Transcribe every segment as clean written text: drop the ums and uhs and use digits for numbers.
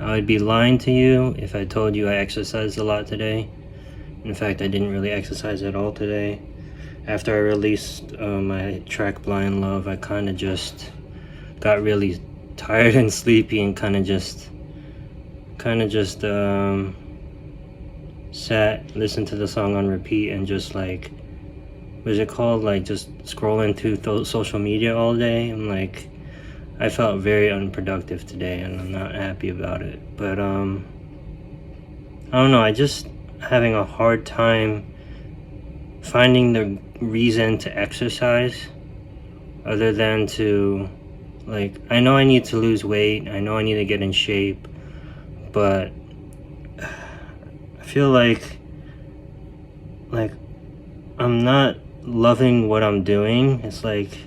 I would be lying to you if I told you I exercised a lot today. In fact, I didn't really exercise at all today. After I released my track Blind Love, I kind of just got really tired and sleepy and kind of just sat, listened to the song on repeat, and just like, what is it called? Like just scrolling through social media all day. And like, I felt very unproductive today, and I'm not happy about it. But I don't know. I just having a hard time finding the reason to exercise, other than to, like, I know I need to lose weight. I know I need to get in shape, but I feel like I'm not loving what I'm doing. It's like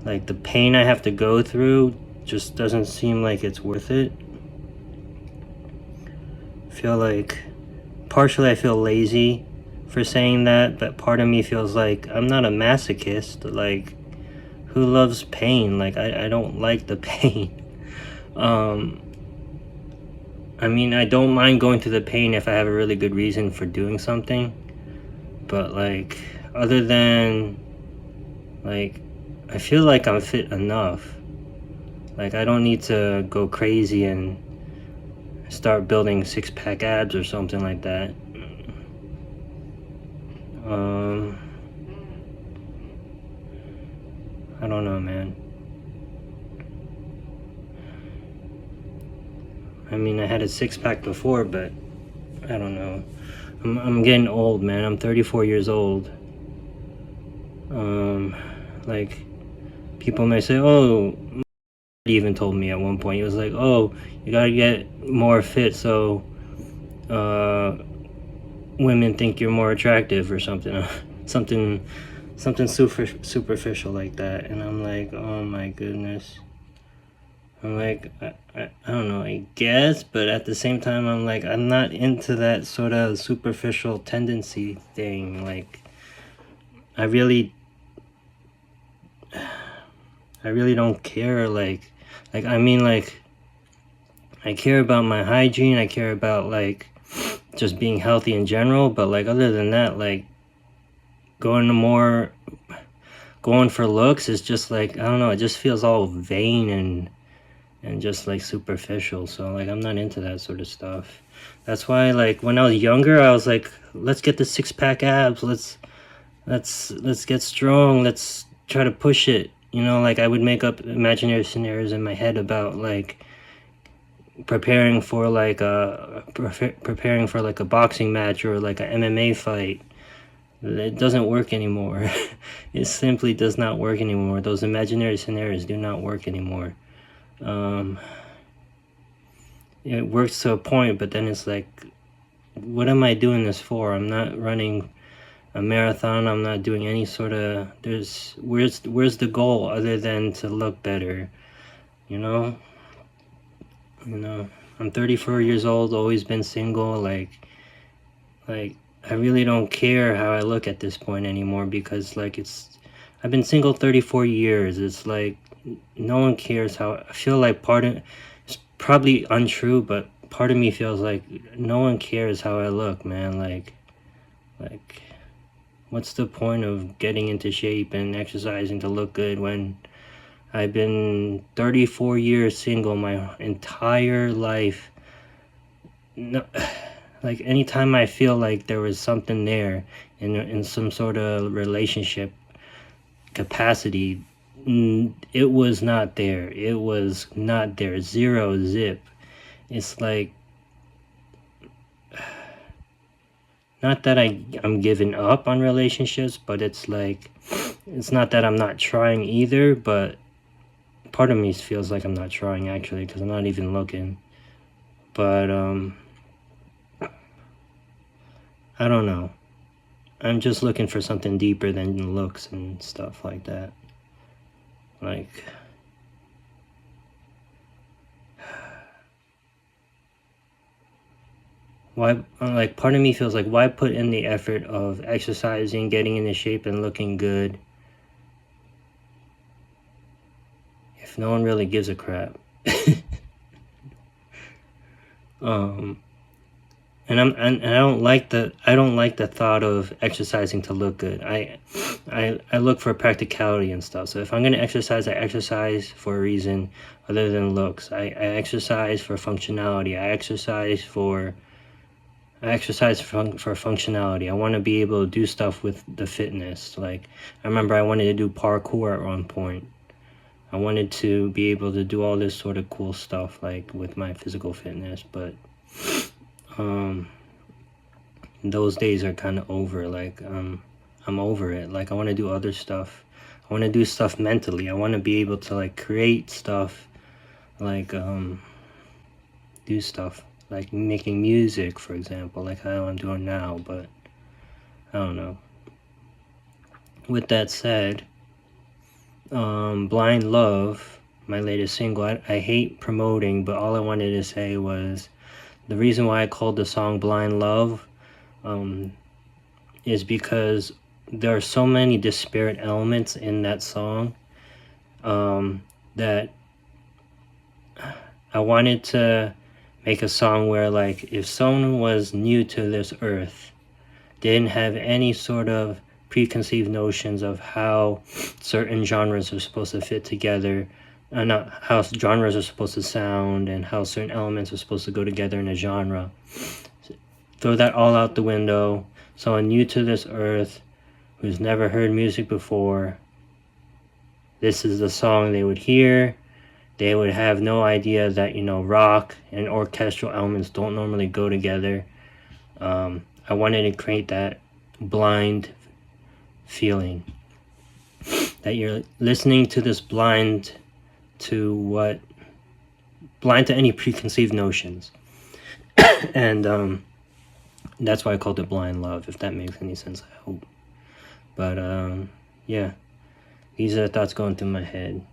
the pain I have to go through just doesn't seem like it's worth it. I feel like partially I feel lazy for saying that, but part of me feels like I'm not a masochist. Like, who loves pain? Like, I don't like the pain. I mean, I don't mind going through the pain if I have a really good reason for doing something, but like, other than, like, I feel like I'm fit enough. Like, I don't need to go crazy and start building six-pack abs or something like that. I don't know, man. I mean, I had a six-pack before, but I don't know. I'm getting old, man. I'm 34 years old. Like, people may say, oh, he even told me at one point, he was like, oh, you gotta get more fit so women think you're more attractive or something. something superficial like that. And I'm like, oh my goodness. I'm like, I don't know, I guess, but at the same time, I'm like, I'm not into that sort of superficial tendency thing. Like, I really don't care. I mean, like, I care about my hygiene. I care about, like, just being healthy in general. But, like, other than that, like, going for looks is just like, I don't know, it just feels all vain and just like superficial. So like, I'm not into that sort of stuff. That's why, like, when I was younger, I was like, let's get the six-pack abs, let's get strong, let's try to push it, you know. Like, I would make up imaginary scenarios in my head about like preparing for like a boxing match or like a MMA fight. It doesn't work anymore. It simply does not work anymore. Those imaginary scenarios do not work anymore. It works to a point, but then it's like, what am I doing this for? I'm not running a marathon. I'm not doing any sort of, where's the goal other than to look better, you know? I'm 34 years old, always been single. Like I really don't care how I look at this point anymore, because like, I've been single 34 years. It's like, no one cares how I feel. Like, it's probably untrue, but part of me feels like no one cares how I look, man. Like what's the point of getting into shape and exercising to look good when I've been 34 years single my entire life? No, like, anytime I feel like there was something there in some sort of relationship capacity, it was not there. It was not there. Zero, zip. It's like, not that I'm giving up on relationships, but it's like, it's not that I'm not trying either, but part of me feels like I'm not trying, actually, because I'm not even looking. But I don't know. I'm just looking for something deeper than looks and stuff like that. Like, why, like, part of me feels like, why put in the effort of exercising, getting into shape, and looking good if no one really gives a crap? Um, and I don't like the thought of exercising to look good. I look for practicality and stuff. So if I'm gonna exercise, I exercise for a reason other than looks. I exercise for functionality. I exercise for functionality. I want to be able to do stuff with the fitness. Like, I remember I wanted to do parkour at one point. I wanted to be able to do all this sort of cool stuff, like with my physical fitness, but um, those days are kind of over. Like, I'm over it. Like, I want to do other stuff. I want to do stuff mentally. I want to be able to like create stuff, like do stuff like making music, for example, like how I'm doing now. But I don't know. With that said, Blind Love, my latest single, I hate promoting, but all I wanted to say was the reason why I called the song Blind Love um, is because there are so many disparate elements in that song that I wanted to make a song where, like, if someone was new to this earth, didn't have any sort of preconceived notions of how certain genres are supposed to fit together, not how genres are supposed to sound and how certain elements are supposed to go together in a genre. Throw that all out the window. Someone new to this earth who's never heard music before, this is the song they would hear. They would have no idea that, rock and orchestral elements don't normally go together. I wanted to create that blind feeling that you're listening to this blind to any preconceived notions. And that's why I called it Blind Love, if that makes any sense, I hope. But yeah, these are the thoughts going through my head.